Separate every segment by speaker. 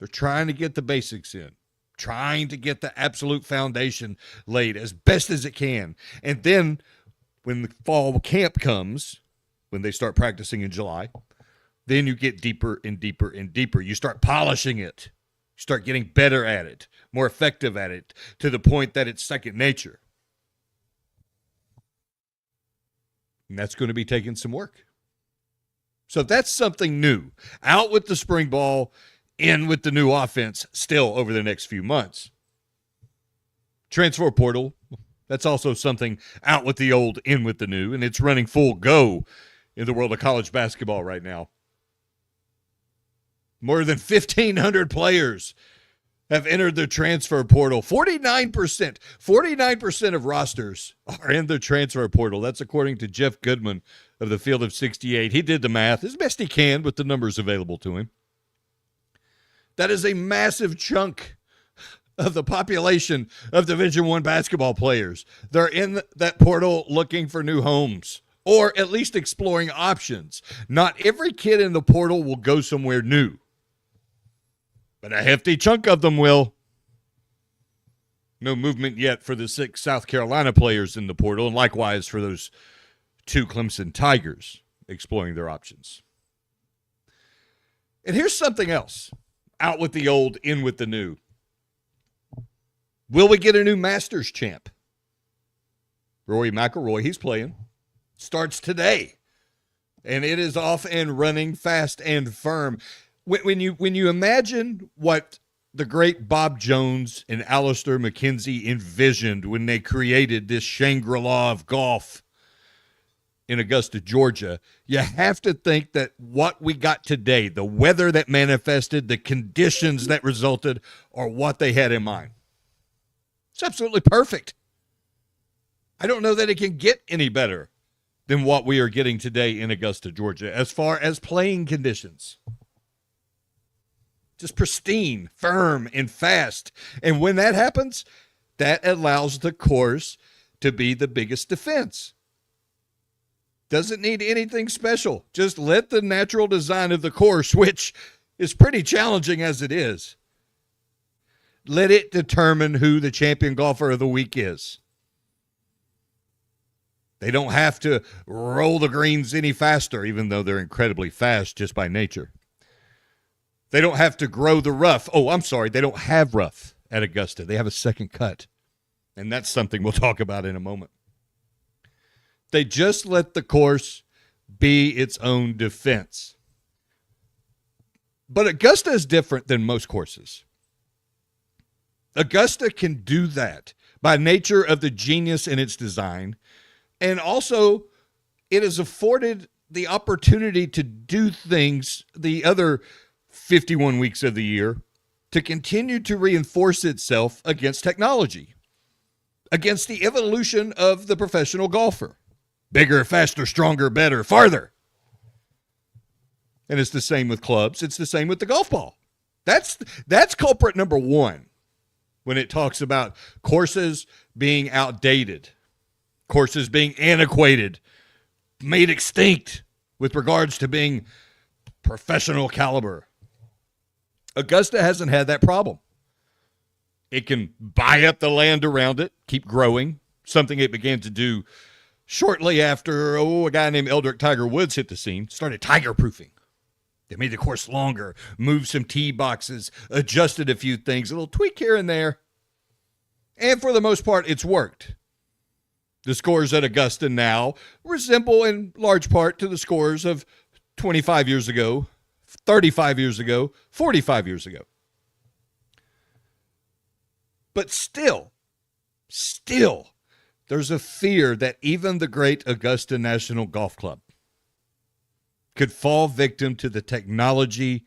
Speaker 1: They're trying to get the basics in, trying to get the absolute foundation laid as best as it can. And then when the fall camp comes, when they start practicing in July, then you get deeper and deeper and deeper. You start polishing it. You start getting better at it, more effective at it, to the point that it's second nature. And that's going to be taking some work. So that's something new. Out with the spring ball, in with the new offense still over the next few months. Transfer portal, that's also something out with the old, in with the new, and it's running full go in the world of college basketball right now. More than 1,500 players have entered the transfer portal. 49% of rosters are in the transfer portal. That's according to Jeff Goodman of the Field of 68. He did the math as best he can with the numbers available to him. That is a massive chunk of the population of Division I basketball players. They're in that portal looking for new homes, or at least exploring options. Not every kid in the portal will go somewhere new, but a hefty chunk of them will. No movement yet for the 6 South Carolina players in the portal, and likewise for those 2 Clemson Tigers exploring their options. And here's something else. Out with the old, in with the new. Will we get a new Masters champ? Rory McIlroy, he's playing. Starts today. And it is off and running fast and firm. When you imagine what the great Bob Jones and Alistair McKenzie envisioned when they created this Shangri-La of golf in Augusta, Georgia, you have to think that what we got today, the weather that manifested, the conditions that resulted, are what they had in mind. It's absolutely perfect. I don't know that it can get any better than what we are getting today in Augusta, Georgia, as far as playing conditions. Just pristine, firm, and fast. And when that happens, that allows the course to be the biggest defense. Doesn't need anything special. Just let the natural design of the course, which is pretty challenging as it is, let it determine who the champion golfer of the week is. They don't have to roll the greens any faster, even though they're incredibly fast just by nature. They don't have to grow the rough. Oh, I'm sorry. They don't have rough at Augusta. They have a second cut. And that's something we'll talk about in a moment. They just let the course be its own defense. But Augusta is different than most courses. Augusta can do that by nature of the genius in its design. And also, it has afforded the opportunity to do things the other 51 weeks of the year to continue to reinforce itself against technology, against the evolution of the professional golfer. Bigger, faster, stronger, better, farther. And it's the same with clubs. It's the same with the golf ball. That's culprit number one when it talks about courses being outdated, courses being antiquated, made extinct with regards to being professional caliber. Augusta hasn't had that problem. It can buy up the land around it, keep growing, something it began to do shortly after, a guy named Eldrick Tiger Woods hit the scene, started tiger proofing. They made the course longer, moved some tee boxes, adjusted a few things, a little tweak here and there. And for the most part, it's worked. The scores at Augusta now resemble in large part to the scores of 25 years ago, 35 years ago, 45 years ago. But still, there's a fear that even the great Augusta National Golf Club could fall victim to the technology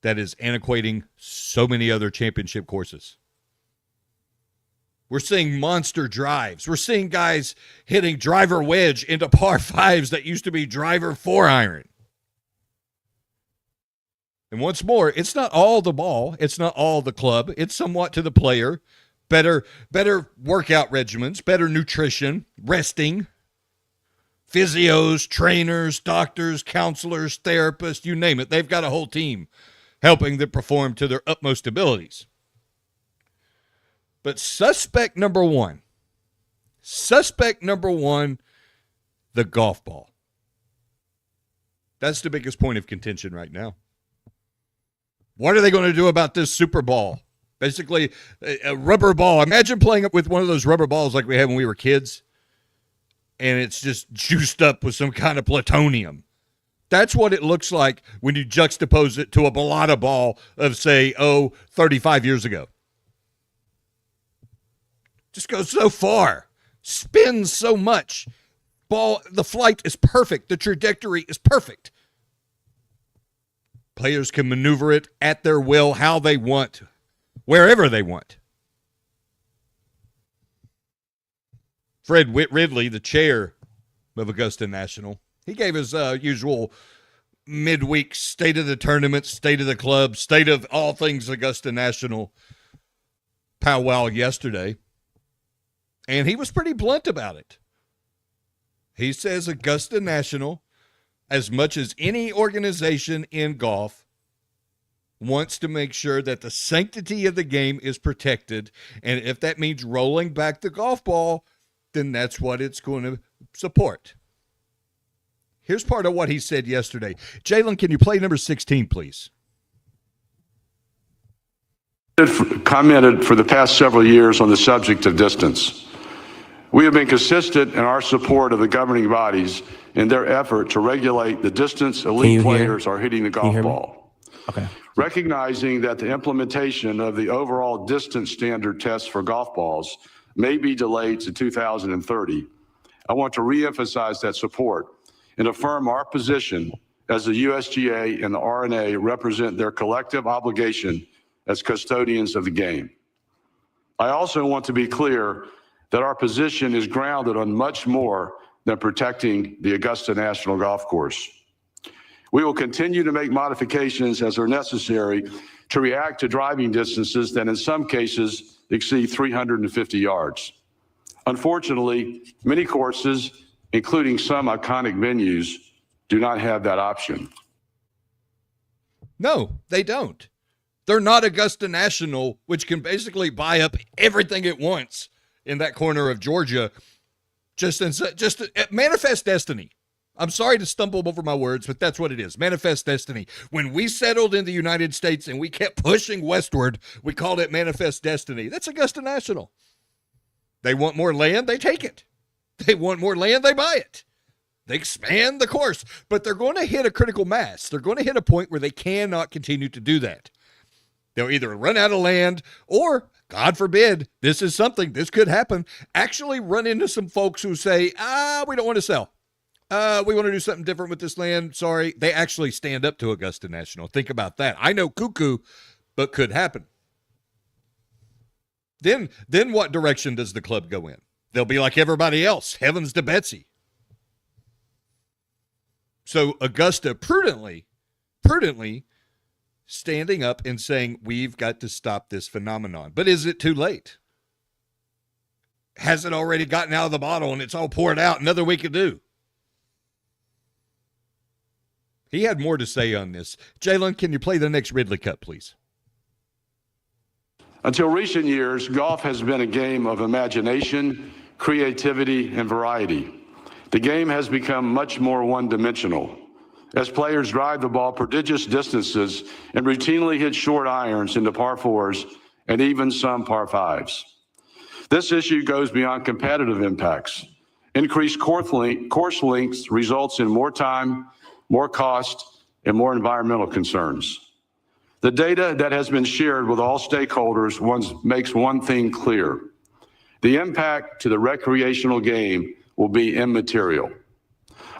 Speaker 1: that is antiquating so many other championship courses. We're seeing monster drives. We're seeing guys hitting driver wedge into par fives that used to be driver 4-iron. And once more, it's not all the ball. It's not all the club. It's somewhat to the player. Better workout regimens, better nutrition, resting, physios, trainers, doctors, counselors, therapists, you name it. They've got a whole team helping them perform to their utmost abilities. But suspect number one, the golf ball. That's the biggest point of contention right now. What are they going to do about this super ball? Basically, a rubber ball. Imagine playing with one of those rubber balls like we had when we were kids, and it's just juiced up with some kind of plutonium. That's what it looks like when you juxtapose it to a balata ball of, say, 35 years ago. Just goes so far, spins so much. Ball, the flight is perfect. The trajectory is perfect. Players can maneuver it at their will, how they want, wherever they want. Fred Ridley, the chair of Augusta National, he gave his usual midweek state of the tournament, state of the club, state of all things Augusta National powwow yesterday. And he was pretty blunt about it. He says Augusta National, as much as any organization in golf, wants to make sure that the sanctity of the game is protected. And if that means rolling back the golf ball, then that's what it's going to support. Here's part of what he said yesterday. Jalen, can you play number 16, please?
Speaker 2: Commented for the past several years on the subject of distance. We have been consistent in our support of the governing bodies in their effort to regulate the distance elite players are hitting the golf ball.
Speaker 3: Okay.
Speaker 2: Recognizing that the implementation of the overall distance standard test for golf balls may be delayed to 2030, I want to reemphasize that support and affirm our position as the USGA and the R&A represent their collective obligation as custodians of the game. I also want to be clear that our position is grounded on much more than protecting the Augusta National Golf Course. We will continue to make modifications as are necessary to react to driving distances that in some cases exceed 350 yards. Unfortunately, many courses, including some iconic venues, do not have that option.
Speaker 1: No, they don't. They're not Augusta National, which can basically buy up everything it wants in that corner of Georgia. Just manifest destiny. I'm sorry to stumble over my words, but that's what it is. Manifest destiny. When we settled in the United States and we kept pushing westward, we called it manifest destiny. That's Augusta National. They want more land, they take it. They want more land, they buy it. They expand the course, but they're going to hit a critical mass. They're going to hit a point where they cannot continue to do that. They'll either run out of land or, God forbid, this could happen, actually run into some folks who say, we don't want to sell. We want to do something different with this land. Sorry. They actually stand up to Augusta National. Think about that. I know cuckoo, but could happen. Then what direction does the club go in? They'll be like everybody else. Heavens to Betsy. So Augusta prudently standing up and saying, we've got to stop this phenomenon. But is it too late? Has it already gotten out of the bottle and it's all poured out? Another we could do. He had more to say on this. Jalen, can you play the next Ridley Cup, please?
Speaker 2: Until recent years, golf has been a game of imagination, creativity, and variety. The game has become much more one-dimensional, as players drive the ball prodigious distances and routinely hit short irons into par fours and even some par fives. This issue goes beyond competitive impacts. Increased course lengths results in more time, more cost, and more environmental concerns. The data that has been shared with all stakeholders makes one thing clear. The impact to the recreational game will be immaterial.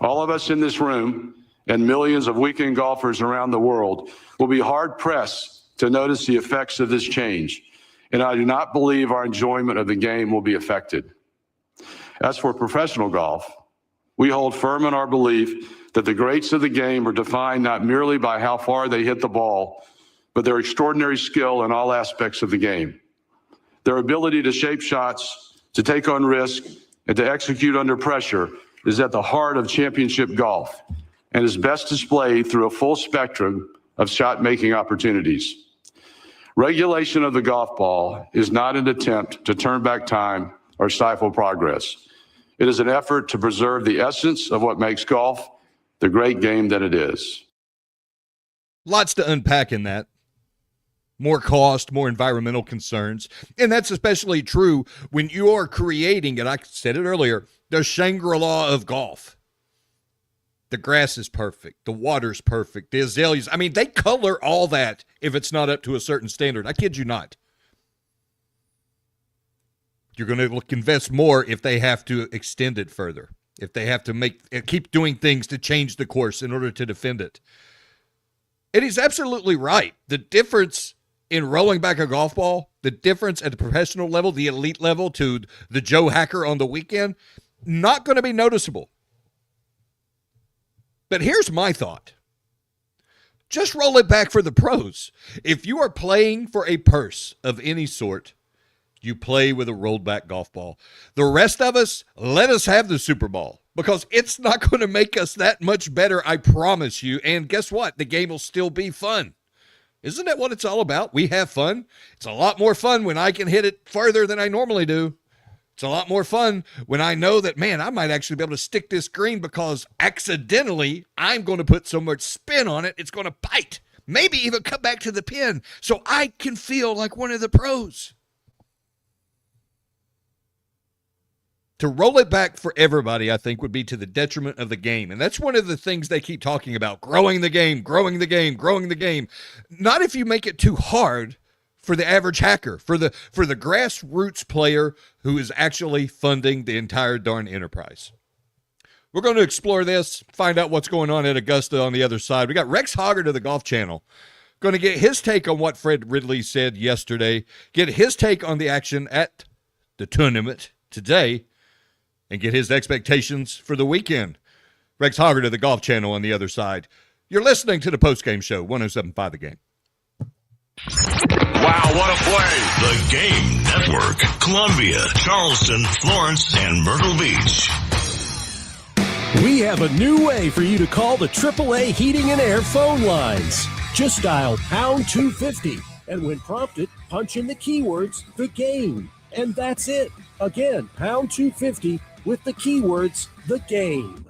Speaker 2: All of us in this room and millions of weekend golfers around the world will be hard-pressed to notice the effects of this change, and I do not believe our enjoyment of the game will be affected. As for professional golf, we hold firm in our belief that the greats of the game are defined not merely by how far they hit the ball, but their extraordinary skill in all aspects of the game. Their ability to shape shots, to take on risk, and to execute under pressure is at the heart of championship golf and is best displayed through a full spectrum of shot-making opportunities. Regulation of the golf ball is not an attempt to turn back time or stifle progress. It is an effort to preserve the essence of what makes golf the great game that it is.
Speaker 1: Lots to unpack in that. More cost, more environmental concerns. And that's especially true when you are creating, and I said it earlier, the Shangri-La of golf. The grass is perfect. The water's perfect. The azaleas. I mean, they color all that if it's not up to a certain standard. I kid you not. You're going to invest more if they have to extend it further. If they have to keep doing things to change the course in order to defend it. And he's absolutely right. The difference in rolling back a golf ball, the difference at the professional level, the elite level to the Joe Hacker on the weekend, not going to be noticeable. But here's my thought. Just roll it back for the pros. If you are playing for a purse of any sort, you play with a rolled back golf ball. The rest of us, let us have the Super Bowl because it's not going to make us that much better, I promise you. And guess what? The game will still be fun. Isn't that what it's all about? We have fun. It's a lot more fun when I can hit it further than I normally do. It's a lot more fun when I know that, man, I might actually be able to stick this green because accidentally I'm going to put so much spin on it, it's going to bite. Maybe even come back to the pin so I can feel like one of the pros. To roll it back for everybody, I think, would be to the detriment of the game. And that's one of the things they keep talking about, growing the game, growing the game, growing the game. Not if you make it too hard for the average hacker, for the grassroots player who is actually funding the entire darn enterprise. We're going to explore this, find out what's going on at Augusta on the other side. We got Rex Hoggard of the Golf Channel going to get his take on what Fred Ridley said yesterday, get his take on the action at the tournament today, and get his expectations for the weekend. Rex Hoggard of the Golf Channel on the other side. You're listening to the Postgame Show, 107.5 The Game.
Speaker 3: Wow, what a play. The Game Network. Columbia, Charleston, Florence, and Myrtle Beach.
Speaker 4: We have a new way for you to call the AAA Heating and Air phone lines. Just dial pound 250, and when prompted, punch in the keywords, the game. And that's it. Again, pound 250 with the keywords, the game.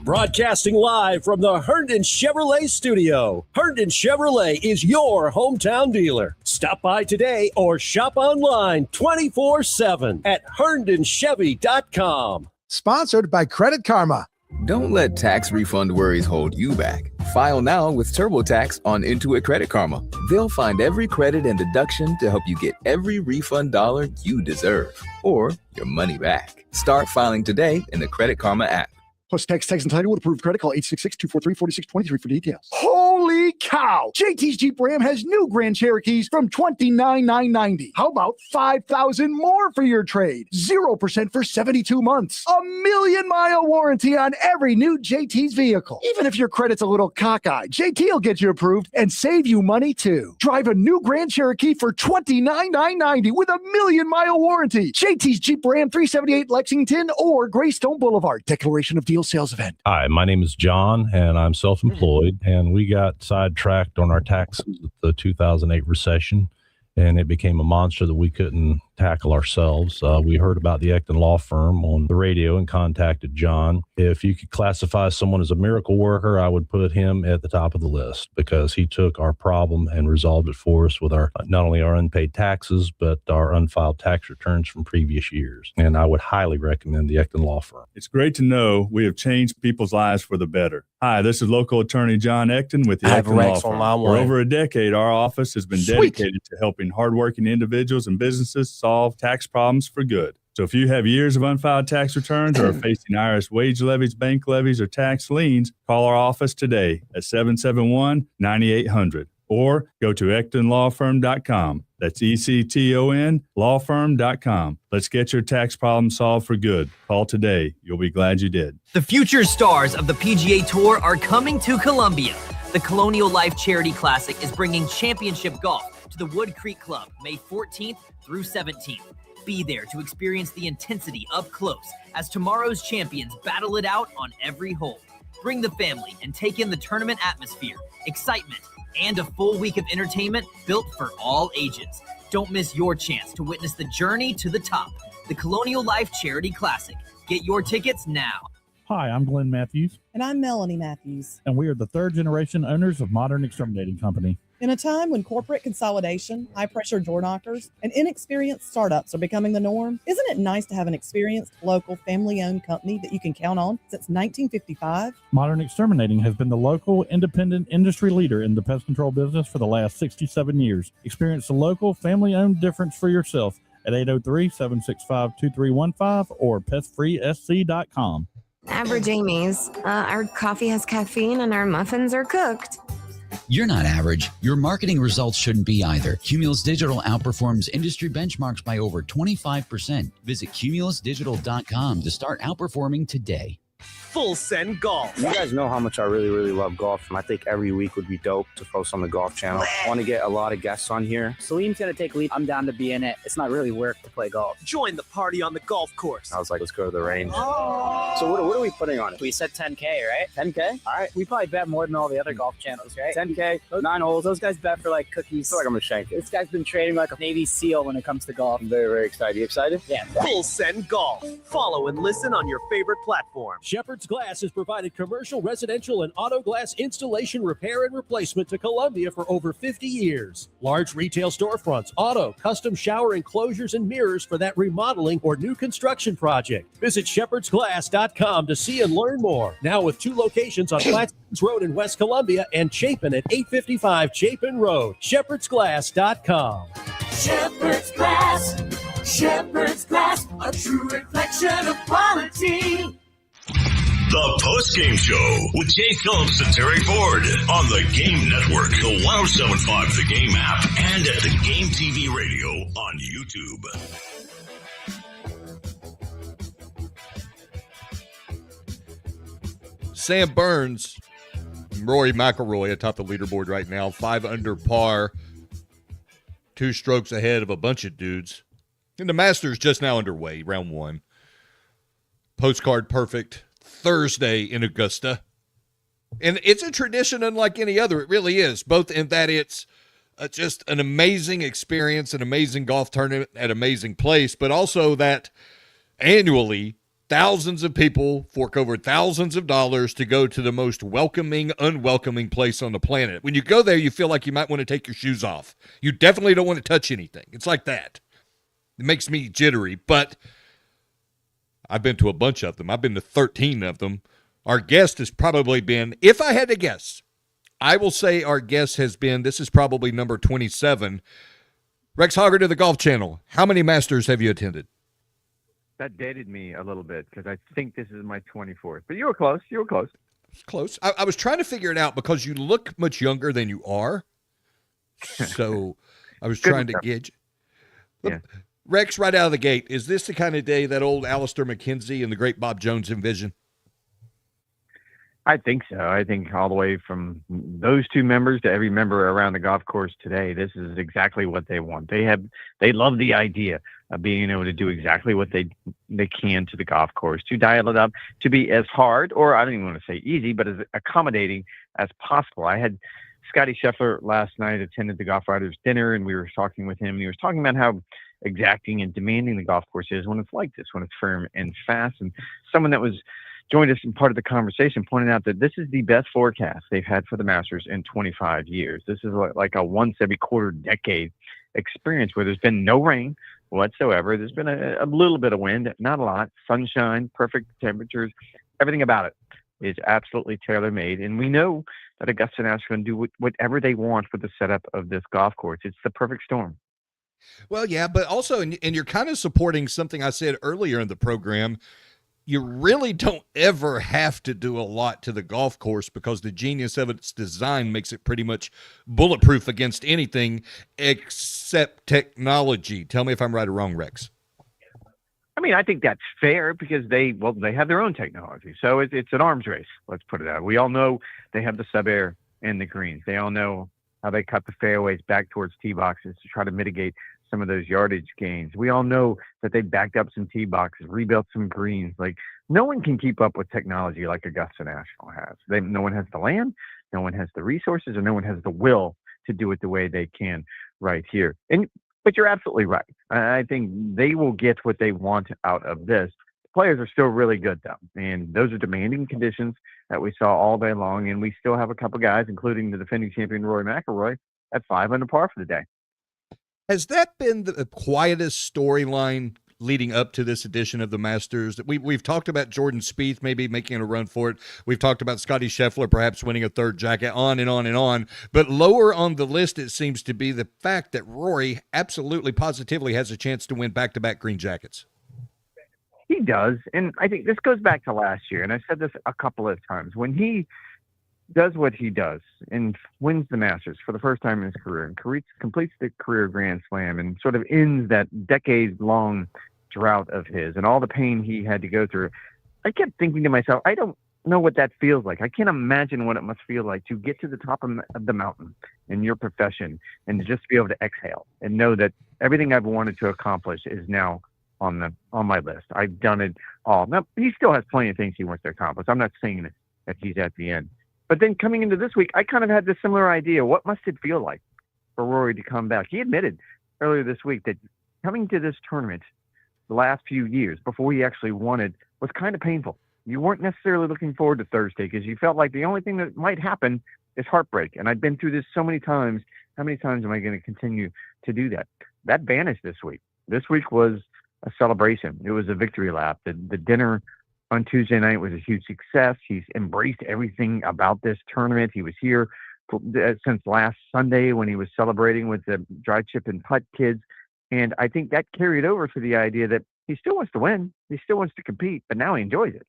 Speaker 4: Broadcasting live from the Herndon Chevrolet studio. Herndon Chevrolet is your hometown dealer. Stop by today or shop online 24/7 at HerndonChevy.com.
Speaker 5: Sponsored by Credit Karma.
Speaker 6: Don't let tax refund worries hold you back. File now with TurboTax on Intuit Credit Karma. They'll find every credit and deduction to help you get every refund dollar you deserve or your money back. Start filing today in the Credit Karma app.
Speaker 5: Plus tax and title with approved credit. Call 866-243-4623 for details. Holy cow! JT's Jeep Ram has new Grand Cherokees from $29,990. How about $5,000 more for your trade? 0% for 72 months. A 1,000,000-mile warranty on every new JT's vehicle. Even if your credit's a little cockeyed, JT will get you approved and save you money too. Drive a new Grand Cherokee for $29,990 with a 1,000,000-mile warranty. JT's Jeep Ram 378 Lexington or Greystone Boulevard. Declaration of Deal Sales Event.
Speaker 7: Hi, my name is John, and I'm self-employed, and we got sidetracked on our taxes at the 2008 recession, and it became a monster that we couldn't tackle ourselves. We heard about the Ecton Law Firm on the radio and contacted John. If you could classify someone as a miracle worker, I would put him at the top of the list because he took our problem and resolved it for us with our not only our unpaid taxes, but our unfiled tax returns from previous years. And I would highly recommend the Ecton Law Firm.
Speaker 8: It's great to know we have changed people's lives for the better. Hi, this is local attorney John Ecton with the Ecton Law Firm. For over a decade, our office has been dedicated to helping hardworking individuals and businesses solve tax problems for good. So if you have years of unfiled tax returns or are facing IRS wage levies, bank levies, or tax liens, call our office today at 771-9800 or go to EctonLawFirm.com. That's ECTON lawfirm.com. Let's get your tax problem solved for good. Call today. You'll be glad you did.
Speaker 9: The future stars of the PGA Tour are coming to Columbia. The Colonial Life Charity Classic is bringing championship golf to the Wood Creek Club May 14th through 17th. Be there to experience the intensity up close as tomorrow's champions battle it out on every hole. Bring the family and take in the tournament atmosphere, excitement, and a full week of entertainment built for all ages. Don't miss your chance to witness the journey to the top, the Colonial Life Charity Classic. Get your tickets now.
Speaker 10: Hi, I'm Glenn Matthews.
Speaker 11: And I'm Melanie Matthews.
Speaker 10: And we are the third generation owners of Modern Exterminating Company.
Speaker 11: In a time when corporate consolidation, high-pressure door knockers, and inexperienced startups are becoming the norm, isn't it nice to have an experienced, local, family-owned company that you can count on since 1955?
Speaker 10: Modern Exterminating has been the local, independent industry leader in the pest control business for the last 67 years. Experience the local, family-owned difference for yourself at 803-765-2315 or pestfreesc.com.
Speaker 12: Average Amy's. Our coffee has caffeine and our muffins are cooked.
Speaker 13: You're not average. Your marketing results shouldn't be either. Cumulus Digital outperforms industry benchmarks by over 25%. Visit cumulusdigital.com to start outperforming today.
Speaker 14: Full Send Golf.
Speaker 15: You guys know how much I really love golf, and I think every week would be dope to post on the Golf Channel. I want to get a lot of guests on here.
Speaker 16: Salim's going to take lead. I'm down to be in it. It's not really work to play golf.
Speaker 14: Join the party on the golf course.
Speaker 15: I was like, let's go to the range. Oh. So what are we putting on it?
Speaker 16: We said 10K, right?
Speaker 15: 10K?
Speaker 16: All right. We probably bet more than all the other golf channels, right?
Speaker 15: 10K, 9 holes.
Speaker 16: Those guys bet for like cookies.
Speaker 15: I feel like I'm going to shank it.
Speaker 16: This guy's been training like a Navy SEAL when it comes to golf.
Speaker 15: I'm very excited. You excited?
Speaker 16: Yeah.
Speaker 14: Full Send Golf. Follow and listen on your favorite platform.
Speaker 4: Shepherd's Glass has provided commercial, residential, and auto glass installation, repair, and replacement to Columbia for over 50 years. Large retail storefronts, auto, custom shower enclosures, and mirrors for that remodeling or new construction project. Visit shepherdsglass.com to see and learn more. Now with 2 locations on Flatstones Road in West Columbia and Chapin at 855 Chapin Road. shepherdsglass.com.
Speaker 17: Shepherd's Glass. Shepherd's Glass. A true reflection of quality.
Speaker 3: The Postgame Show with Jay Phillips and Terry Ford on the Game Network, the 1075 The Game app, and at the Game TV radio on YouTube.
Speaker 1: Sam Burns, Rory McIlroy atop the leaderboard right now, 5 under par, 2 strokes ahead of a bunch of dudes. And the Masters just now underway, round 1. Postcard perfect Thursday in Augusta. And it's a tradition unlike any other. It really is, both in that it's just an amazing experience, an amazing golf tournament at an amazing place, but also that annually thousands of people fork over thousands of dollars to go to the most welcoming, unwelcoming place on the planet. When you go there, you feel like you might want to take your shoes off. You definitely don't want to touch anything. It's like that. It makes me jittery, but I've been to a bunch of them. I've been to 13 of them. Our guest has probably been, if I had to guess, I will say our guest has been, this is probably number 27. Rex Hoggard of the Golf Channel. How many Masters have you attended?
Speaker 18: That dated me a little bit because I think this is my 24th. But you were close. You were close.
Speaker 1: It's close. I was trying to figure it out because you look much younger than you are. So I was trying to gauge. Yeah. Rex, right out of the gate, is this the kind of day that old Alistair McKenzie and the great Bob Jones envisioned?
Speaker 18: I think so. I think all the way from those 2 members to every member around the golf course today, this is exactly what they want. They love the idea of being able to do exactly what they can to the golf course, to dial it up, to be as hard, or I don't even want to say easy, but as accommodating as possible. I had Scotty Scheffler last night attended the Golf Writers Dinner, and we were talking with him, and he was talking about how exacting and demanding the golf course is when it's like this, when it's firm and fast. And someone that was joined us in part of the conversation pointed out that this is the best forecast they've had for the Masters in 25 years. This is like a once every quarter decade experience where there's been no rain whatsoever. There's been a little bit of wind, not a lot, sunshine, perfect temperatures, everything about it is absolutely tailor-made. And we know that Augusta National is going to do whatever they want for the setup of this golf course. It's the perfect storm.
Speaker 1: Well, yeah, but also, and you're kind of supporting something I said earlier in the program, you really don't ever have to do a lot to the golf course because the genius of its design makes it pretty much bulletproof against anything except technology. Tell me if I'm right or wrong, Rex.
Speaker 18: I mean, I think that's fair because they have their own technology. So it's an arms race. Let's put it out. We all know they have the sub-air and the greens. They all know how they cut the fairways back towards tee boxes to try to mitigate some of those yardage gains. We all know that they backed up some tee boxes, rebuilt some greens. Like, no one can keep up with technology like Augusta National has. No one has the land, no one has the resources, or no one has the will to do it the way they can right here. But you're absolutely right. I think they will get what they want out of this. The players are still really good, though, and those are demanding conditions that we saw all day long, and we still have a couple guys, including the defending champion Rory McIlroy, at 5 under par for the day.
Speaker 1: Has that been the quietest storyline leading up to this edition of the Masters? We've talked about Jordan Spieth maybe making a run for it. We've talked about Scotty Scheffler perhaps winning a third jacket, on and on and on. But lower on the list, it seems to be the fact that Rory absolutely positively has a chance to win back-to-back green jackets.
Speaker 18: He does, and I think this goes back to last year, and I said this a couple of times. When he does what he does and wins the Masters for the first time in his career and completes the career Grand Slam and sort of ends that decades-long drought of his and all the pain he had to go through, I kept thinking to myself, I don't know what that feels like. I can't imagine what it must feel like to get to the top of the mountain in your profession and to just be able to exhale and know that everything I've wanted to accomplish is now on my list. I've done it all. Now, he still has plenty of things he wants to accomplish. I'm not saying that he's at the end. But then coming into this week, I kind of had this similar idea. What must it feel like for Rory to come back? He admitted earlier this week that coming to this tournament the last few years before he actually won it was kind of painful. You weren't necessarily looking forward to Thursday because you felt like the only thing that might happen is heartbreak. And I've been through this so many times. How many times am I going to continue to do that? That vanished this week. This week was a celebration. It was a victory lap. The dinner on Tuesday night was a huge success. He's embraced everything about this tournament. He was here since last Sunday when he was celebrating with the dry chip and putt kids. And I think that carried over to the idea that he still wants to win. He still wants to compete, but now he enjoys it.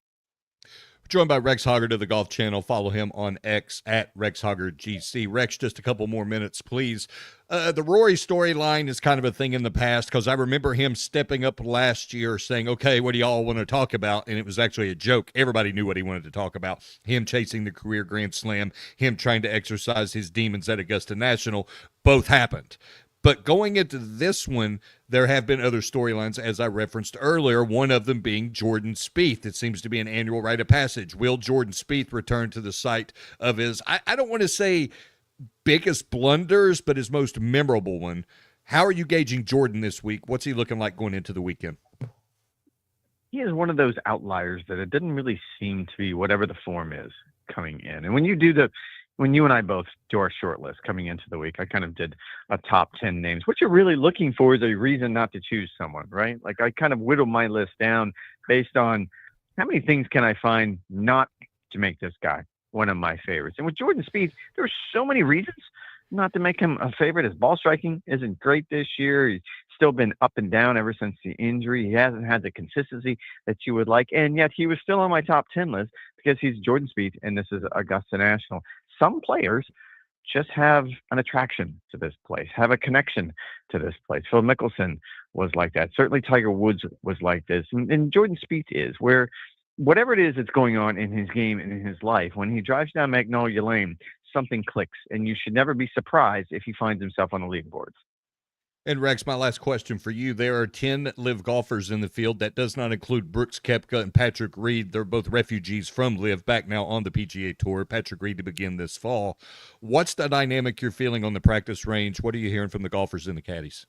Speaker 1: Joined by Rex Hoggard of the Golf Channel. Follow him on X at Rex Hoggard GC. Rex, just a couple more minutes, please. The Rory storyline is kind of a thing in the past because I remember him stepping up last year saying, okay, what do y'all want to talk about? And it was actually a joke. Everybody knew what he wanted to talk about. Him chasing the career Grand Slam, him trying to exercise his demons at Augusta National. Both happened. But going into this one, there have been other storylines, as I referenced earlier, one of them being Jordan Spieth. It seems to be an annual rite of passage. Will Jordan Spieth return to the site of his, I don't want to say biggest blunders, but his most memorable one? How are you gauging Jordan this week? What's he looking like going into the weekend?
Speaker 18: He is one of those outliers that it didn't really seem to be whatever the form is coming in. And when you and I both do our short list coming into the week, I kind of did a top 10 names. What you're really looking for is a reason not to choose someone, right? Like I kind of whittled my list down based on how many things can I find not to make this guy one of my favorites. And with Jordan Spieth, there are so many reasons not to make him a favorite. His ball striking isn't great this year. He's still been up and down ever since the injury. He hasn't had the consistency that you would like. And yet he was still on my top 10 list because he's Jordan Spieth and this is Augusta National. Some players just have an attraction to this place, have a connection to this place. Phil Mickelson was like that. Certainly Tiger Woods was like this. And Jordan Spieth is, where whatever it is that's going on in his game and in his life, when he drives down Magnolia Lane, something clicks. And you should never be surprised if he finds himself on the leaderboards.
Speaker 1: And Rex, my last question for you. There are 10 live golfers in the field. That does not include Brooks Koepka and Patrick Reed. They're both refugees from live, back now on the PGA Tour. Patrick Reed to begin this fall. What's the dynamic you're feeling on the practice range? What are you hearing from the golfers and the caddies?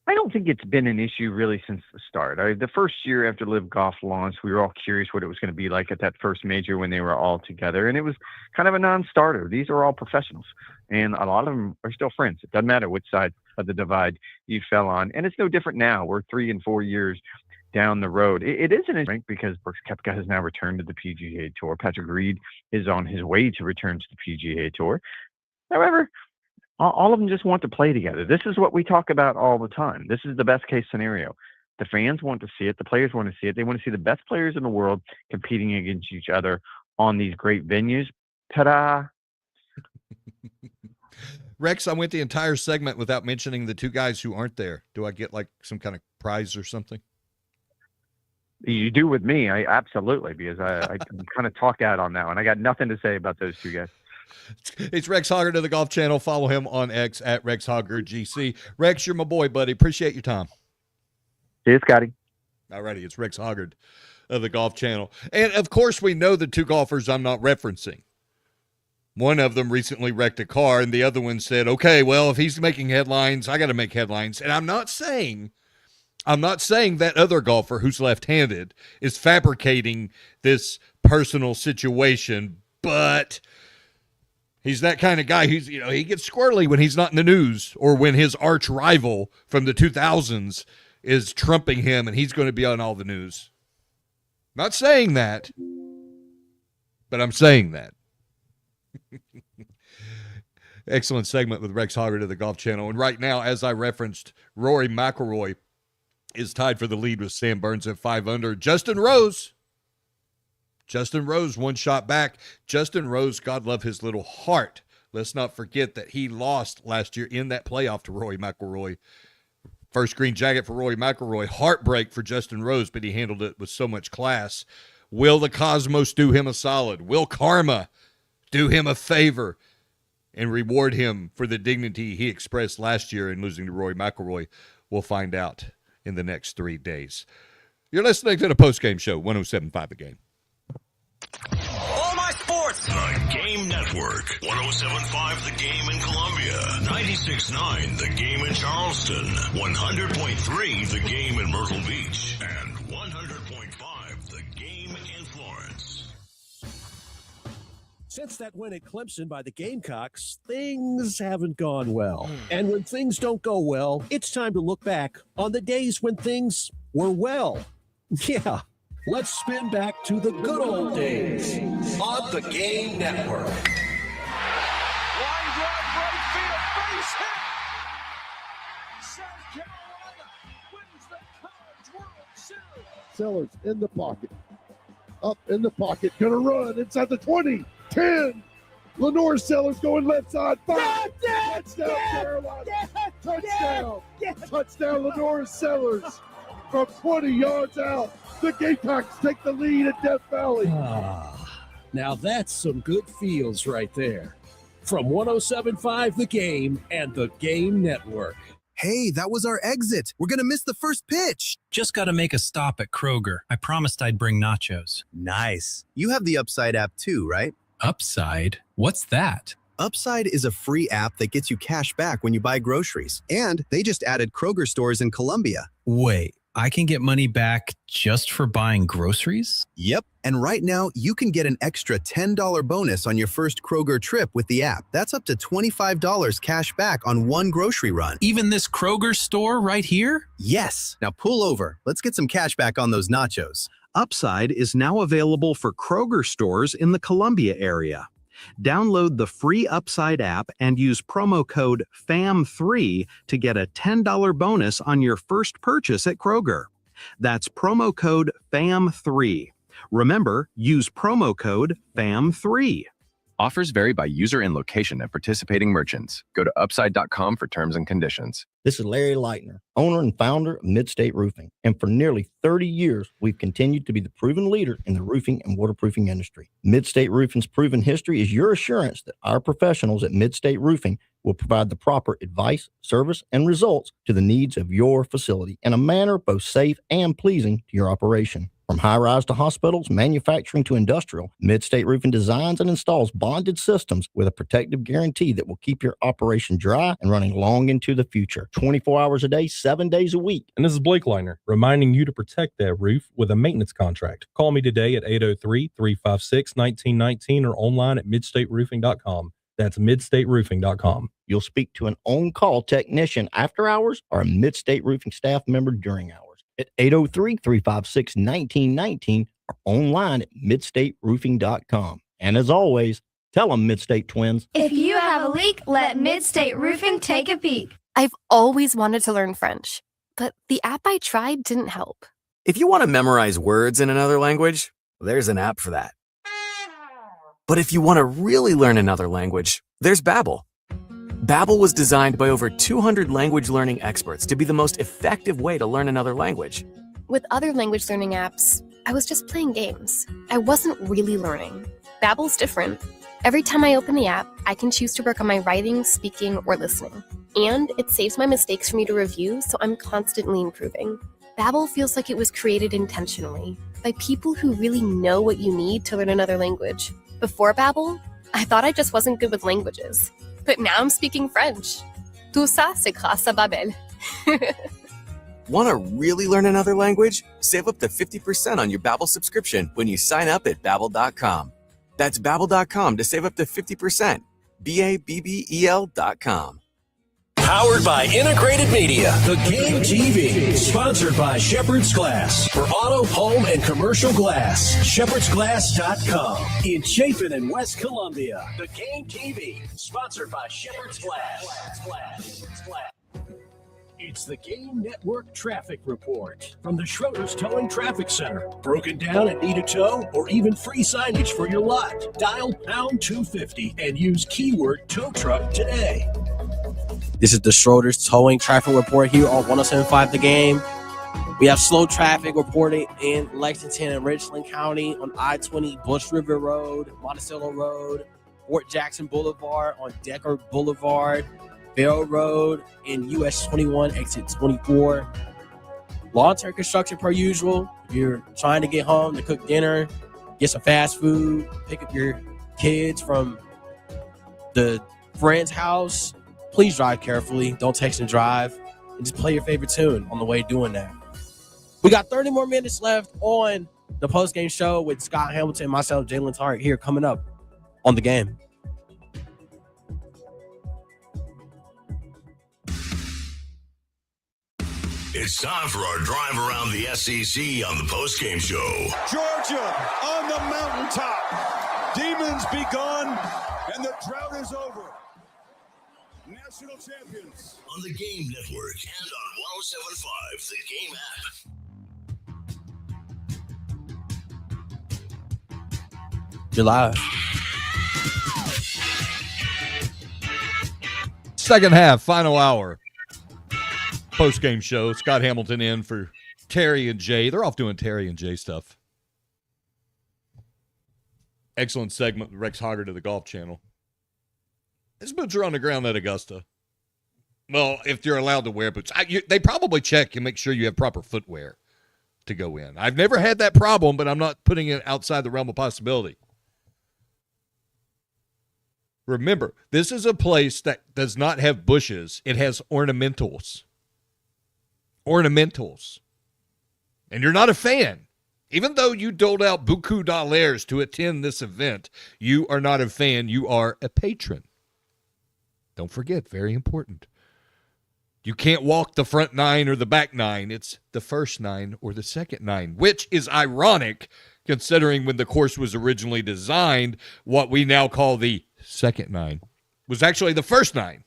Speaker 18: I don't think it's been an issue really since the start. The first year after Live Golf launched, we were all curious what it was going to be like at that first major when they were all together. And it was kind of a non-starter. These are all professionals. And a lot of them are still friends. It doesn't matter which side of the divide you fell on. And it's no different now. We're 3 and 4 years down the road. It isn't a drink because Brooks Koepka has now returned to the PGA Tour. Patrick Reed is on his way to return to the PGA Tour. However, all of them just want to play together. This is what we talk about all the time. This is the best case scenario. The fans want to see it. The players want to see it. They want to see the best players in the world competing against each other on these great venues. Ta-da!
Speaker 1: Rex, I went the entire segment without mentioning the 2 guys who aren't there. Do I get like some kind of prize or something?
Speaker 18: You do with me. I absolutely, because I kind of talk out on that one. I got nothing to say about those 2 guys.
Speaker 1: It's Rex Hoggard of the Golf Channel. Follow him on X at Rex Hoggard GC. Rex, you're my boy, buddy. Appreciate your time.
Speaker 18: Cheers, Scotty.
Speaker 1: All righty, it's Rex Hoggard of the Golf Channel. And, of course, we know the two golfers I'm not referencing. One of them recently wrecked a car, and the other one said, okay, well, if he's making headlines, I got to make headlines. And I'm not saying that other golfer who's left-handed is fabricating this personal situation, but he's that kind of guy who's, he gets squirrely when he's not in the news or when his arch rival from the 2000s is trumping him and he's going to be on all the news. Not saying that, but I'm saying that. Excellent segment with Rex Hoggard of the Golf Channel. And right now, as I referenced, Rory McIlroy is tied for the lead with Sam Burns at 5 under. Justin Rose, one shot back. Justin Rose, God love his little heart. Let's not forget that he lost last year in that playoff to Rory McIlroy. First green jacket for Rory McIlroy. Heartbreak for Justin Rose, but he handled it with so much class. Will the cosmos do him a solid? Will karma do him a favor and reward him for the dignity he expressed last year in losing to Rory McIlroy? We'll find out in the next 3 days. You're listening to the Postgame Show, 107.5 The Game.
Speaker 3: All my sports. The Game Network. 107.5 The Game in Columbia. 96.9 The Game in Charleston. 100.3 The Game in Myrtle Beach. And 100.5 The Game in Florence.
Speaker 4: Since that win at Clemson by the Gamecocks, things haven't gone well. And when things don't go well, it's time to look back on the days when things were well. Yeah, let's spin back to the good old days on the Game Network.
Speaker 17: Line drive right field, base hit. South Carolina wins the College World Series.
Speaker 5: Sellers in the pocket. Up in the pocket. Gonna run inside the 20. 10. Lenore Sellers going left side. 5. Touchdown, Carolina. Touchdown. Touchdown, Lenore Sellers. From 20 yards out. The Gamecocks take the lead at Death Valley.
Speaker 4: Now that's some good feels right there. From 107.5 The Game and the Game Network.
Speaker 19: Hey, that was our exit. We're going to miss the first pitch.
Speaker 20: Just got to make a stop at Kroger. I promised I'd bring nachos.
Speaker 19: Nice. You have the Upside app too, right?
Speaker 20: Upside? What's that?
Speaker 19: Upside is a free app that gets you cash back when you buy groceries. And they just added Kroger stores in Columbia.
Speaker 20: Wait, I can get money back just for buying groceries?
Speaker 19: Yep. And right now, you can get an extra $10 bonus on your first Kroger trip with the app. That's up to $25 cash back on one grocery run.
Speaker 20: Even this Kroger store right here?
Speaker 19: Yes. Now pull over. Let's get some cash back on those nachos. Upside is now available for Kroger stores in the Columbia area. Download the free Upside app and use promo code FAM3 to get a $10 bonus on your first purchase at Kroger. That's promo code FAM3. Remember, use promo code FAM3.
Speaker 21: Offers vary by user and location at participating merchants. Go to upside.com for terms and conditions.
Speaker 22: This is Larry Leitner, owner and founder of Midstate Roofing. And for nearly 30 years, we've continued to be the proven leader in the roofing and waterproofing industry. Midstate Roofing's proven history is your assurance that our professionals at Midstate Roofing will provide the proper advice, service, and results to the needs of your facility in a manner both safe and pleasing to your operation. From high-rise to hospitals, manufacturing to industrial, Midstate Roofing designs and installs bonded systems with a protective guarantee that will keep your operation dry and running long into the future. 24 hours a day, 7 days a week.
Speaker 7: And this is Blake Leitner, reminding you to protect that roof with a maintenance contract. Call me today at 803-356-1919 or online at midstateroofing.com. That's midstateroofing.com.
Speaker 22: You'll speak to an on-call technician after hours or a Midstate Roofing staff member during hours at 803-356-1919 or online at midstateroofing.com. And as always, tell them Midstate Twins.
Speaker 23: If you have a leak, let Midstate Roofing take a peek.
Speaker 24: I've always wanted to learn French, but the app I tried didn't help.
Speaker 25: If you want to memorize words in another language, there's an app for that. But if you want to really learn another language, there's Babbel. Babbel was designed by over 200 language learning experts to be the most effective way to learn another language.
Speaker 24: With other language learning apps, I was just playing games. I wasn't really learning. Babbel's different. Every time I open the app, I can choose to work on my writing, speaking, or listening. And it saves my mistakes for me to review, so I'm constantly improving. Babbel feels like it was created intentionally by people who really know what you need to learn another language. Before Babbel, I thought I just wasn't good with languages. But now I'm speaking French. Tout ça, c'est grâce à Babbel.
Speaker 25: Want to really learn another language? Save up to 50% on your Babbel subscription when you sign up at Babbel.com. That's Babbel.com to save up to 50%. Babbel.com.
Speaker 4: Powered by Integrated Media. The Game TV. Sponsored by Shepherd's Glass. For auto, home, and commercial glass. ShepherdsGlass.com. In Chapin and West Columbia. The Game TV. Sponsored by Shepherd's Glass. It's the Game Network Traffic Report from the Schroeder's Towing Traffic Center. Broken down and need a tow or even free signage for your lot. Dial pound 250 and use keyword tow truck today.
Speaker 2: This is the Schroeder's Towing Traffic Report here on 107.5 The Game. We have slow traffic reported in Lexington and Richland County on I-20 Bush River Road, Monticello Road, Fort Jackson Boulevard on Decker Boulevard, Barrow Road, and US 21 exit 24. Long-term construction per usual. If you're trying to get home to cook dinner, get some fast food, pick up your kids from the friend's house, please drive carefully. Don't text and drive. And just play your favorite tune on the way doing that. We got 30 more minutes left on the postgame show with Scott Hamilton and myself, Jalen Tartt, here coming up on The Game.
Speaker 3: It's time for our drive around the SEC on the postgame show.
Speaker 17: Georgia on the mountaintop. Demons be gone, and the drought is over. National champions.
Speaker 3: On the Game Network and on 107.5, the Game app.
Speaker 2: July.
Speaker 1: Second half, final hour. Post-game show. Scott Hamilton in for Terry and Jay. They're off doing Terry and Jay stuff. Excellent segment with Rex Hoggard of the Golf Channel. His boots are on the ground at Augusta. Well, if you're allowed to wear boots. They probably check and make sure you have proper footwear to go in. I've never had that problem, but I'm not putting it outside the realm of possibility. Remember, this is a place that does not have bushes. It has ornamentals. Ornamentals. And you're not a fan. Even though you doled out beaucoup dollars to attend this event, you are not a fan. You are a patron. Don't forget, very important. You can't walk the front nine or the back nine. It's the first nine or the second nine, which is ironic considering when the course was originally designed, what we now call the second nine was actually the first nine.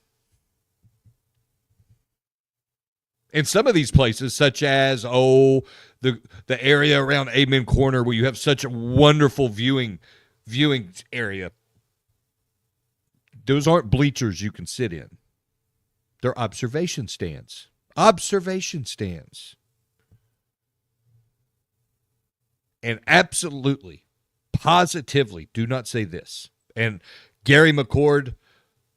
Speaker 1: In some of these places, such as, the area around Amen Corner where you have such a wonderful viewing area, those aren't bleachers you can sit in. They're observation stands. Observation stands. And absolutely, positively, do not say this. And Gary McCord,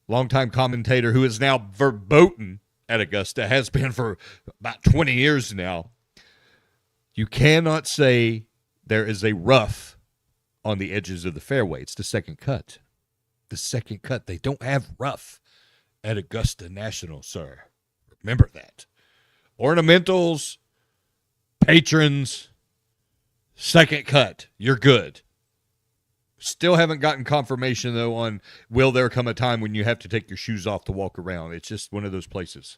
Speaker 1: longtime commentator who is now verboten at Augusta, has been for about 20 years now. You cannot say there is a rough on the edges of the fairway. It's the second cut. The second cut. They don't have rough at Augusta National, sir. Remember that. Ornamentals, patrons, second cut. You're good. Still haven't gotten confirmation, though, on will there come a time when you have to take your shoes off to walk around. It's just one of those places.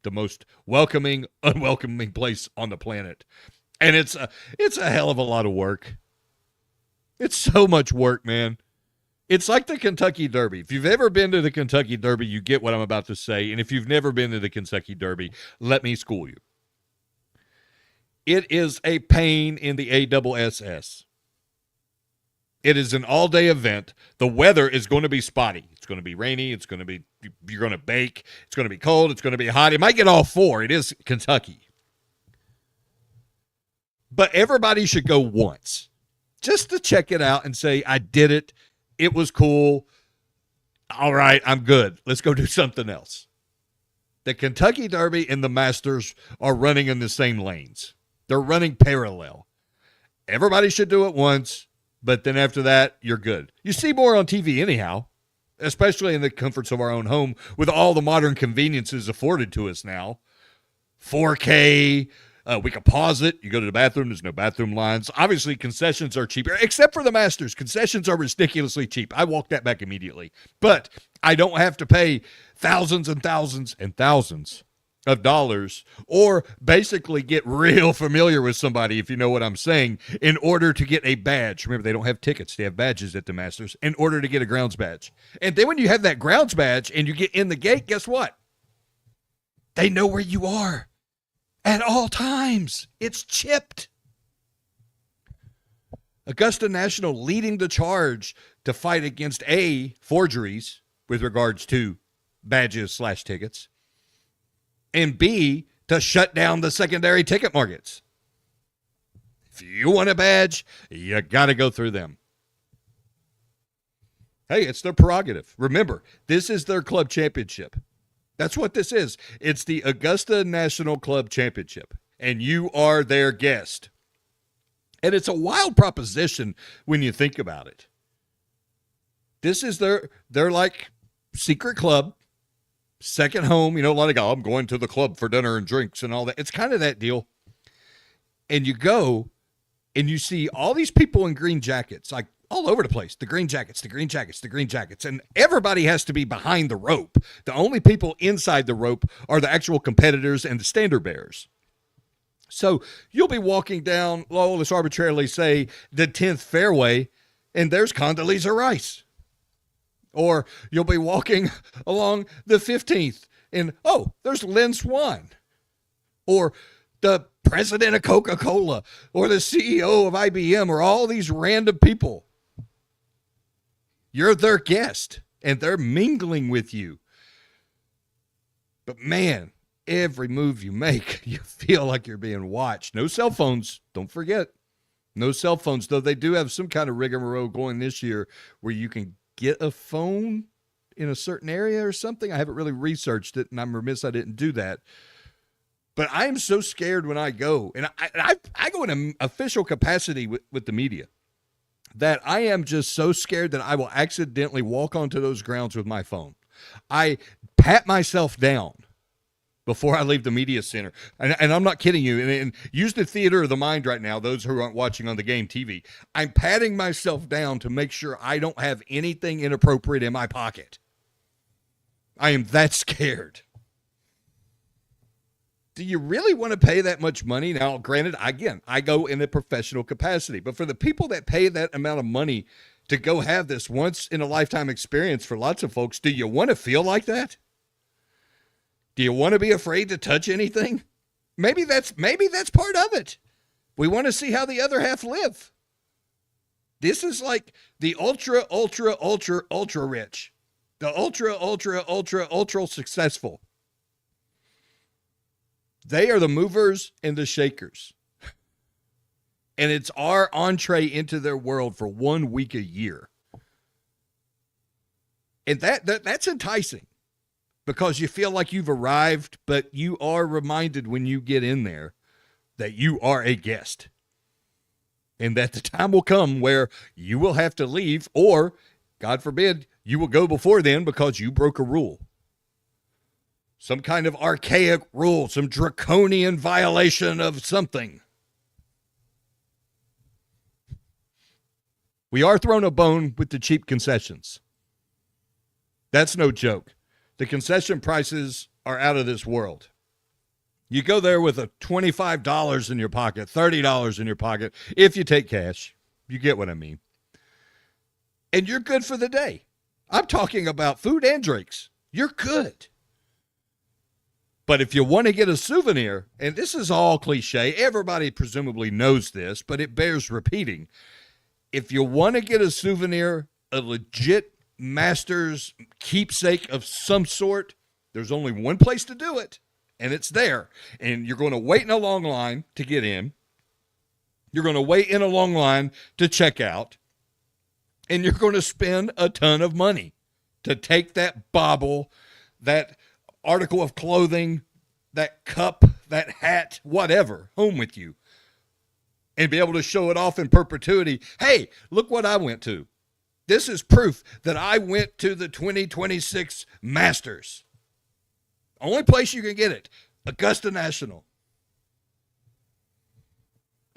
Speaker 1: The most welcoming, unwelcoming place on the planet. And it's a hell of a lot of work. It's so much work, man. It's like the Kentucky Derby. If you've ever been to the Kentucky Derby, you get what I'm about to say. And if you've never been to the Kentucky Derby, let me school you. It is a pain in the ASSS. It is an all-day event. The weather is going to be spotty. It's going to be rainy. You're going to bake. It's going to be cold. It's going to be hot. It might get all four. It is Kentucky. But everybody should go once just to check it out and say, I did it. It was cool. All right, I'm good. Let's go do something else. The Kentucky Derby and the Masters are running in the same lanes. They're running parallel. Everybody should do it once, but then after that, you're good. You see more on TV anyhow, especially in the comforts of our own home with all the modern conveniences afforded to us now. 4K, we can pause it. You go to the bathroom, there's no bathroom lines. Obviously, concessions are cheaper, except for the Masters. Concessions are ridiculously cheap. I walked that back immediately. But I don't have to pay thousands and thousands and thousands of dollars or basically get real familiar with somebody, if you know what I'm saying, in order to get a badge. Remember, they don't have tickets. They have badges at the Masters in order to get a grounds badge. And then when you have that grounds badge and you get in the gate, guess what? They know where you are at all times. It's chipped. Augusta National leading the charge to fight against forgeries with regards to badges/tickets, and B, to shut down the secondary ticket markets. If you want a badge, you got to go through them. Hey, it's their prerogative. Remember, this is their club championship. That's what this is. It's the Augusta National Club Championship, and you are their guest. And it's a wild proposition when you think about it. This is their like secret club, second home. You know, a lot of I'm going to the club for dinner and drinks and all that. It's kind of that deal. And you go and you see all these people in green jackets, like all over the place, the green jackets, the green jackets, the green jackets. And everybody has to be behind the rope. The only people inside the rope are the actual competitors and the standard bearers. So you'll be walking down, let's arbitrarily say, the 10th fairway, and there's Condoleezza Rice. Or you'll be walking along the 15th, and, there's Lynn Swan. Or the president of Coca-Cola, or the CEO of IBM, or all these random people. You're their guest, and they're mingling with you. But man, every move you make, you feel like you're being watched. No cell phones, don't forget. No cell phones, though they do have some kind of rigmarole going this year where you can get a phone in a certain area or something. I haven't really researched it, and I'm remiss I didn't do that. But I am so scared when I go, and I go in an official capacity with the media, that I am just so scared that I will accidentally walk onto those grounds with my phone. I pat myself down before I leave the media center. And I'm not kidding you. And use the theater of the mind right now, those who aren't watching on the game TV. I'm patting myself down to make sure I don't have anything inappropriate in my pocket. I am that scared. Do you really want to pay that much money? Now, granted, again, I go in a professional capacity. But for the people that pay that amount of money to go have this once-in-a-lifetime experience, for lots of folks, do you want to feel like that? Do you want to be afraid to touch anything? Maybe that's part of it. We want to see how the other half live. This is like the ultra, ultra, ultra, ultra rich. The ultra, ultra, ultra, ultra successful. They are the movers and the shakers. And it's our entree into their world for 1 week a year. And that's enticing. Because you feel like you've arrived, but you are reminded when you get in there that you are a guest. And that the time will come where you will have to leave, or, God forbid, you will go before then because you broke a rule. Some kind of archaic rule, some draconian violation of something. We are thrown a bone with the cheap concessions. That's no joke. The concession prices are out of this world. You go there with a $25 in your pocket, $30 in your pocket, if you take cash. You get what I mean. And you're good for the day. I'm talking about food and drinks. You're good. But if you want to get a souvenir, and this is all cliche, everybody presumably knows this, but it bears repeating. If you want to get a souvenir, a legit Masters keepsake of some sort, there's only one place to do it, and it's there. And you're going to wait in a long line to get in. You're going to wait in a long line to check out. And you're going to spend a ton of money to take that bauble, that article of clothing, that cup, that hat, whatever, home with you and be able to show it off in perpetuity. Hey, look what I went to. This is proof that I went to the 2026 Masters. Only place you can get it, Augusta National.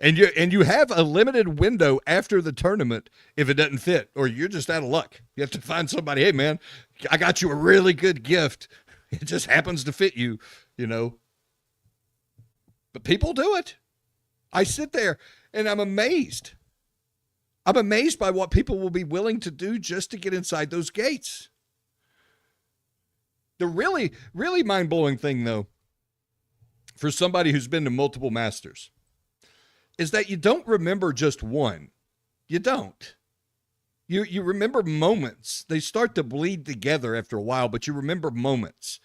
Speaker 1: And you have a limited window after the tournament if it doesn't fit, or you're just out of luck. You have to find somebody, hey, man, I got you a really good gift. It just happens to fit you, you know. But people do it. I sit there and I'm amazed. I'm amazed by what people will be willing to do just to get inside those gates. The really, really mind-blowing thing, though, for somebody who's been to multiple Masters, is that you don't remember just one. You don't. You remember moments. They start to bleed together after a while, but you remember moments.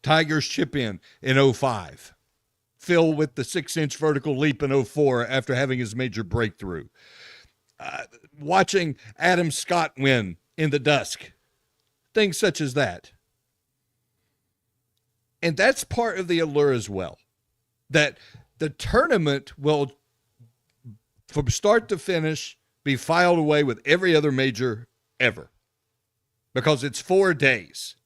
Speaker 1: Tiger's chip in 05. Phil with the 6-inch vertical leap in 04 after having his major breakthrough. Watching Adam Scott win in the dusk. Things such as that. And that's part of the allure as well. That the tournament will, from start to finish, be filed away with every other major ever. Because it's 4 days.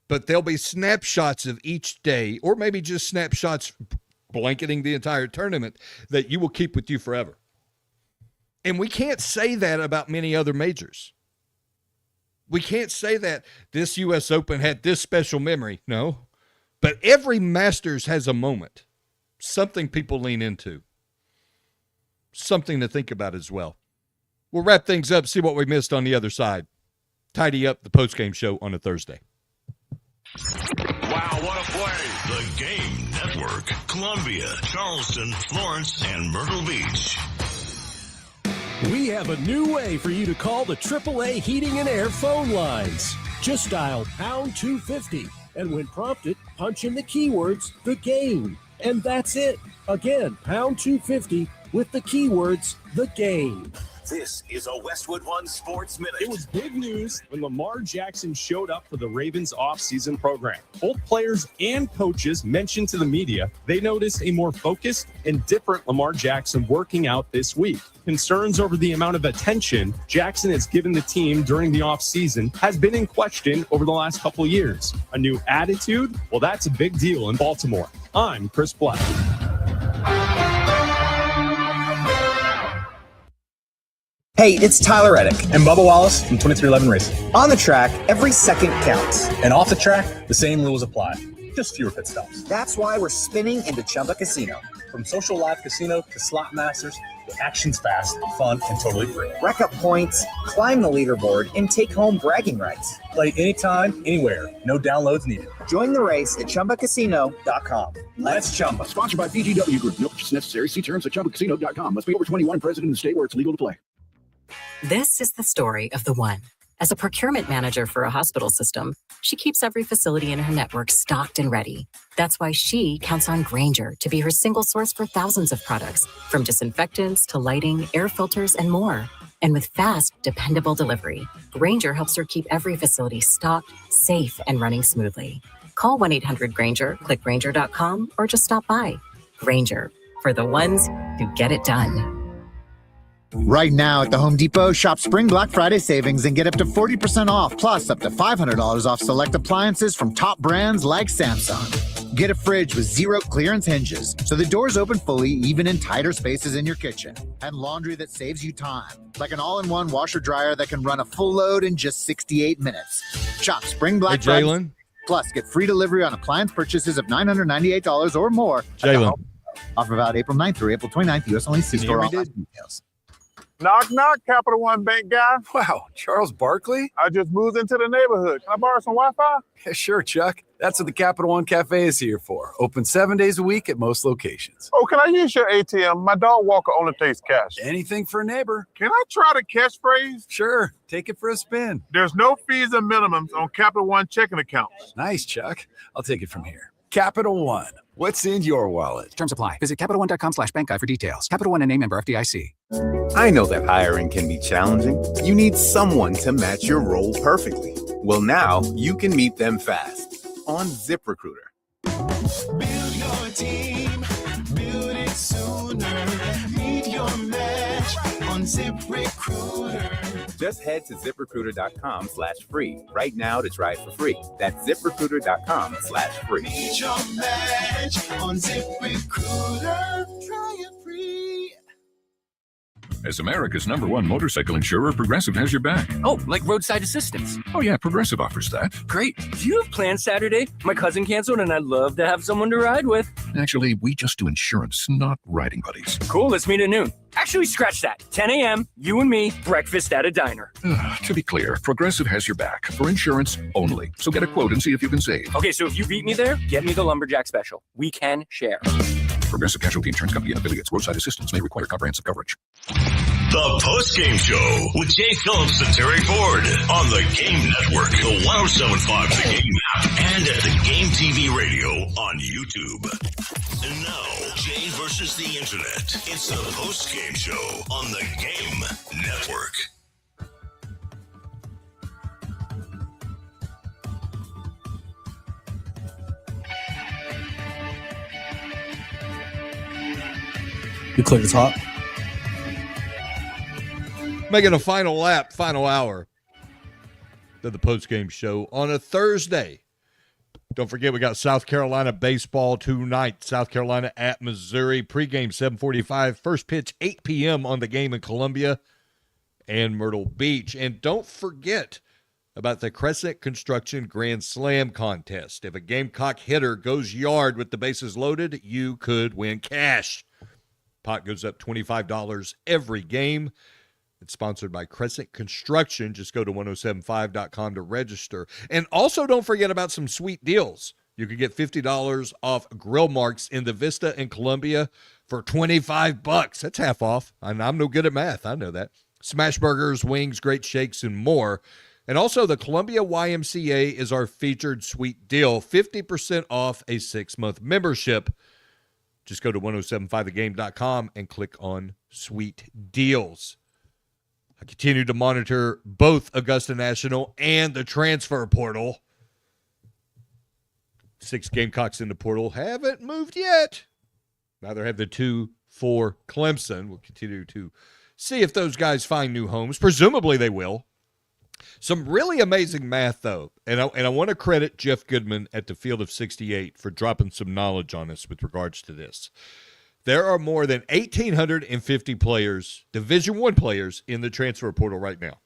Speaker 1: But there'll be snapshots of each day, or maybe just snapshots blanketing the entire tournament that you will keep with you forever. And we can't say that about many other majors. We can't say that this U.S. Open had this special memory. No. But every Masters has a moment. Something people lean into. Something to think about as well. We'll wrap things up, see what we missed on the other side. Tidy up the postgame show on a Thursday.
Speaker 3: Wow, what a play. The Game Network. Columbia, Charleston, Florence, and Myrtle Beach.
Speaker 4: We have a new way for you to call the AAA Heating and Air phone lines. Just dial pound 250, and when prompted, punch in the keywords, the game. And that's it. Again, pound 250 with the keywords, the game.
Speaker 6: This is a Westwood One Sports Minute.
Speaker 8: It was big news when Lamar Jackson showed up for the Ravens offseason program. Both players and coaches mentioned to the media they noticed a more focused and different Lamar Jackson working out this week. Concerns over the amount of attention Jackson has given the team during the offseason has been in question over the last couple of years. A new attitude? Well, that's a big deal in Baltimore. I'm Chris Black.
Speaker 9: Hey, it's Tyler Reddick and Bubba Wallace from 2311 Racing. On the track, every second counts. And off the track, the same rules apply. Just fewer pit stops. That's why we're spinning into Chumba Casino. From social live casino to slot masters, the action's fast, fun, and totally free. Rack up points, climb the leaderboard, and take home bragging rights. Play anytime, anywhere. No downloads needed. Join the race at ChumbaCasino.com. Let's Chumba.
Speaker 5: Sponsored by BGW Group. No purchase necessary. See terms at ChumbaCasino.com. Must be over 21, present in the state where it's legal to play.
Speaker 10: This is the story of the one. As a procurement manager for a hospital system, she keeps every facility in her network stocked and ready. That's why she counts on Grainger to be her single source for thousands of products, from disinfectants to lighting, air filters, and more. And with fast, dependable delivery, Grainger helps her keep every facility stocked, safe, and running smoothly. Call 1-800-GRAINGER, click Grainger.com, or just stop by. Grainger, for the ones who get it done.
Speaker 11: Right now at the Home Depot, shop Spring Black Friday savings and get up to 40% off, plus up to $500 off select appliances from top brands like Samsung. Get a fridge with 0 clearance hinges, so the doors open fully even in tighter spaces in your kitchen. And laundry that saves you time, like an all-in-one washer dryer that can run a full load in just 68 minutes. Shop Spring Black Friday.
Speaker 1: Jalen.
Speaker 11: Plus, get free delivery on appliance purchases of $998 or more.
Speaker 1: Jalen.
Speaker 11: Offer valid April 9th through April 29th. U.S. only. See store online details.
Speaker 26: Knock, knock, Capital One Bank guy.
Speaker 27: Wow, Charles Barkley?
Speaker 26: I just moved into the neighborhood. Can I borrow some Wi-Fi?
Speaker 27: Yeah, sure, Chuck. That's what the Capital One Cafe is here for. Open 7 days a week at most locations.
Speaker 26: Oh, can I use your ATM? My dog walker only takes cash.
Speaker 27: Anything for a neighbor.
Speaker 26: Can I try the catchphrase?
Speaker 27: Sure, take it for a spin.
Speaker 26: There's no fees and minimums on Capital One checking accounts.
Speaker 27: Nice, Chuck. I'll take it from here. Capital One, What's in your wallet?
Speaker 12: Terms apply. Visit CapitalOne.com/bank guide for details. Capital One and a member FDIC.
Speaker 27: I know that hiring can be challenging. You need someone to match your role perfectly. Well, now you can meet them fast on ZipRecruiter.
Speaker 13: Build your team, build it sooner. Meet your match on ZipRecruiter.
Speaker 27: Just head to ZipRecruiter.com/free right now to try it for free. That's ZipRecruiter.com/free.
Speaker 13: Meet your match on ZipRecruiter. Try it free.
Speaker 14: As America's #1 motorcycle insurer, Progressive has your back.
Speaker 15: Oh, like roadside assistance.
Speaker 14: Oh yeah, Progressive offers that.
Speaker 15: Great. Do you have plans Saturday? My cousin canceled and I'd love to have someone to ride with.
Speaker 14: Actually, we just do insurance, not riding buddies.
Speaker 15: Cool, let's meet at noon. Actually, scratch that. 10 a.m., you and me, breakfast at a diner.
Speaker 14: To be clear, Progressive has your back for insurance only. So get a quote and see if you can save.
Speaker 15: Okay, so if you beat me there, get me the Lumberjack special. We can share.
Speaker 14: Progressive Casualty Insurance Company and affiliates. Roadside assistance may require comprehensive coverage.
Speaker 3: The Postgame Show with Jay Phillips and Terry Ford on the Game Network, the 107.5 The Game app, and at the Game TV radio on YouTube. And now, Jay versus the Internet. It's the Postgame Show on the Game Network.
Speaker 2: You clear the talk.
Speaker 1: Making a final lap, final hour of the postgame show on a Thursday. Don't forget, we got South Carolina baseball tonight. South Carolina at Missouri. Pregame 7:45. First pitch 8 p.m. on the Game in Columbia and Myrtle Beach. And don't forget about the Crescent Construction Grand Slam contest. If a Gamecock hitter goes yard with the bases loaded, you could win cash. Pot goes up $25 every game. It's sponsored by Crescent Construction. Just go to 1075.com to register. And also don't forget about some sweet deals. You could get $50 off grill marks in the Vista in Columbia for $25. That's half off. I'm no good at math. I know that. Smash burgers, wings, great shakes, and more. And also the Columbia YMCA is our featured sweet deal. 50% off a 6-month membership. Just go to 1075thegame.com and click on Sweet Deals. I continue to monitor both Augusta National and the transfer portal. 6 Gamecocks in the portal haven't moved yet. Neither have the 2 for Clemson. We'll continue to see if those guys find new homes. Presumably they will. Some really amazing math, though, and I want to credit Jeff Goodman at the Field of 68 for dropping some knowledge on us with regards to this. There are more than 1,850 players, Division I players, in the transfer portal right now,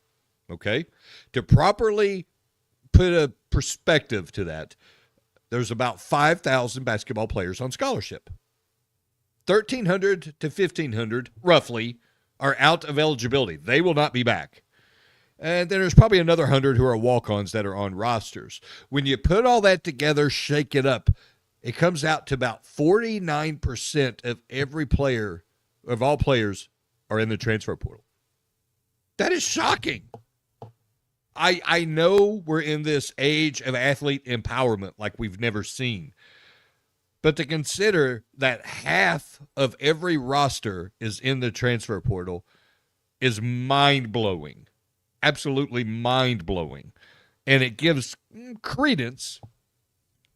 Speaker 1: okay? To properly put a perspective to that, there's about 5,000 basketball players on scholarship. 1,300 to 1,500, roughly, are out of eligibility. They will not be back. And then there's probably another 100 who are walk-ons that are on rosters. When you put all that together, shake it up, it comes out to about 49% of every player, of all players, are in the transfer portal. That is shocking. I know we're in this age of athlete empowerment like we've never seen. But to consider that half of every roster is in the transfer portal is mind-blowing. Absolutely mind-blowing. And it gives credence,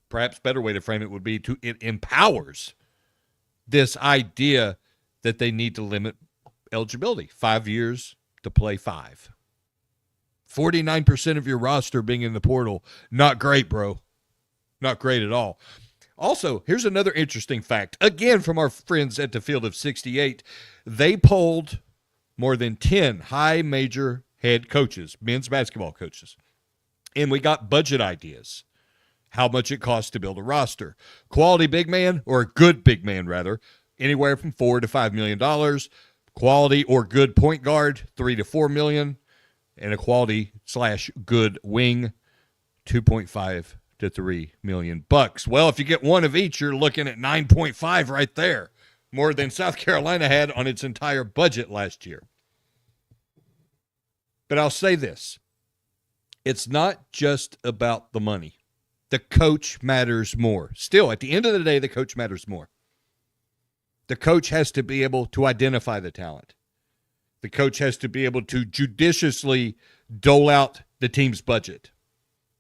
Speaker 1: perhaps a better way to frame it would be it empowers this idea that they need to limit eligibility. 5 years to play 5. 49% of your roster being in the portal. Not great, bro. Not great at all. Also, here's another interesting fact. Again, from our friends at the Field of 68, they polled more than 10 high major head coaches, men's basketball coaches. And we got budget ideas, how much it costs to build a roster. Quality big man, or a good big man rather, anywhere from $4 to $5 million. Quality or good point guard, $3 to $4 million. And a quality/good wing, $2.5 to $3 million. Well, if you get one of each, you're looking at 9.5 right there, more than South Carolina had on its entire budget last year. But I'll say this. It's not just about the money. the coach matters more. Still, at the end of the day, the coach matters more. The coach has to be able to identify the talent. The coach has to be able to judiciously dole out the team's budget.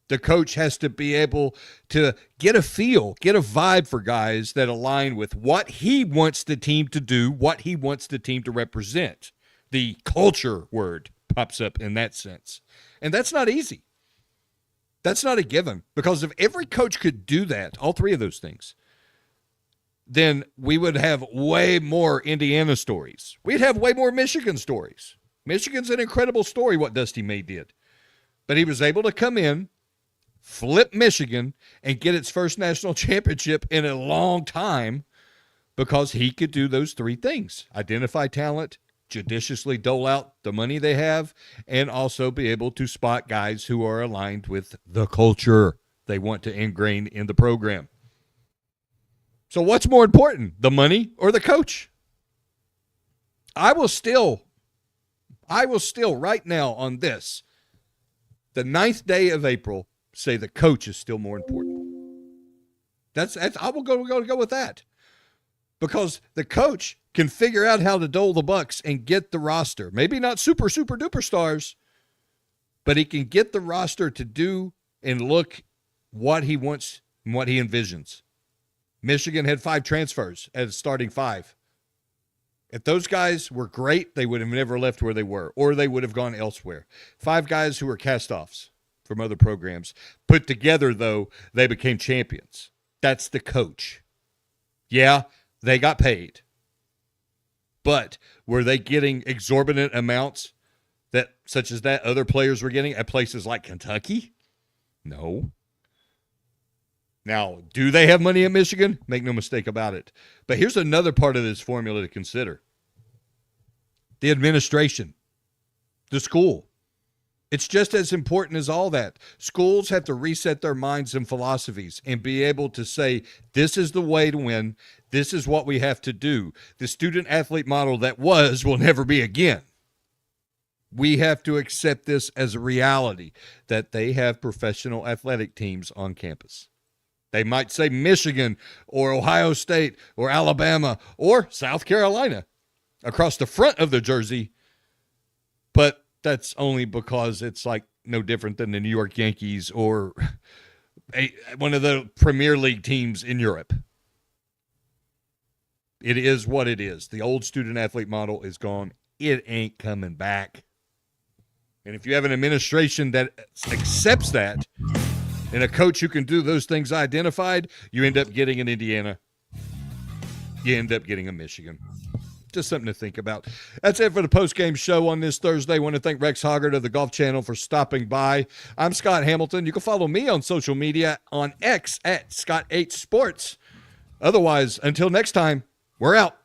Speaker 1: The coach has to be able to get a feel, get a vibe for guys that align with what he wants the team to do, what he wants the team to represent. The culture word pops up in that sense. And that's not easy. That's not a given, because if every coach could do that, all three of those things, then we would have way more Indiana stories. We'd have way more Michigan stories. Michigan's an incredible story, what Dusty May did. But he was able to come in, flip Michigan, and get its first national championship in a long time because he could do those three things: identify talent, judiciously dole out the money they have, and also be able to spot guys who are aligned with the culture they want to ingrain in the program. So what's more important, the money or the coach? I will still right now on this, the 9th day of April, say the coach is still more important. That's I will go with that. Because the coach can figure out how to dole the bucks and get the roster. Maybe not super duper stars, but he can get the roster to do and look what he wants and what he envisions. Michigan had 5 transfers as starting 5. If those guys were great, they would have never left where they were, or they would have gone elsewhere. 5 guys who were cast-offs from other programs. Put together, though, they became champions. That's the coach. Yeah, they got paid. But were they getting exorbitant amounts such as that other players were getting at places like Kentucky? No. Now, do they have money at Michigan? Make no mistake about it. But here's another part of this formula to consider. The administration, the school. It's just as important as all that. Schools have to reset their minds and philosophies and be able to say, this is the way to win. This is what we have to do. The student-athlete model that will never be again. We have to accept this as a reality, that they have professional athletic teams on campus. They might say Michigan or Ohio State or Alabama or South Carolina across the front of the jersey, but that's only because it's like no different than the New York Yankees or one of the Premier League teams in Europe. It is what it is. The old student-athlete model is gone. It ain't coming back. And if you have an administration that accepts that and a coach who can do those things identified, you end up getting an Indiana. You end up getting a Michigan. Just something to think about. That's it for the postgame show on this Thursday. I want to thank Rex Hoggard of the Golf Channel for stopping by. I'm Scott Hamilton. You can follow me on social media on X at Scott8Sports. Otherwise, until next time, we're out.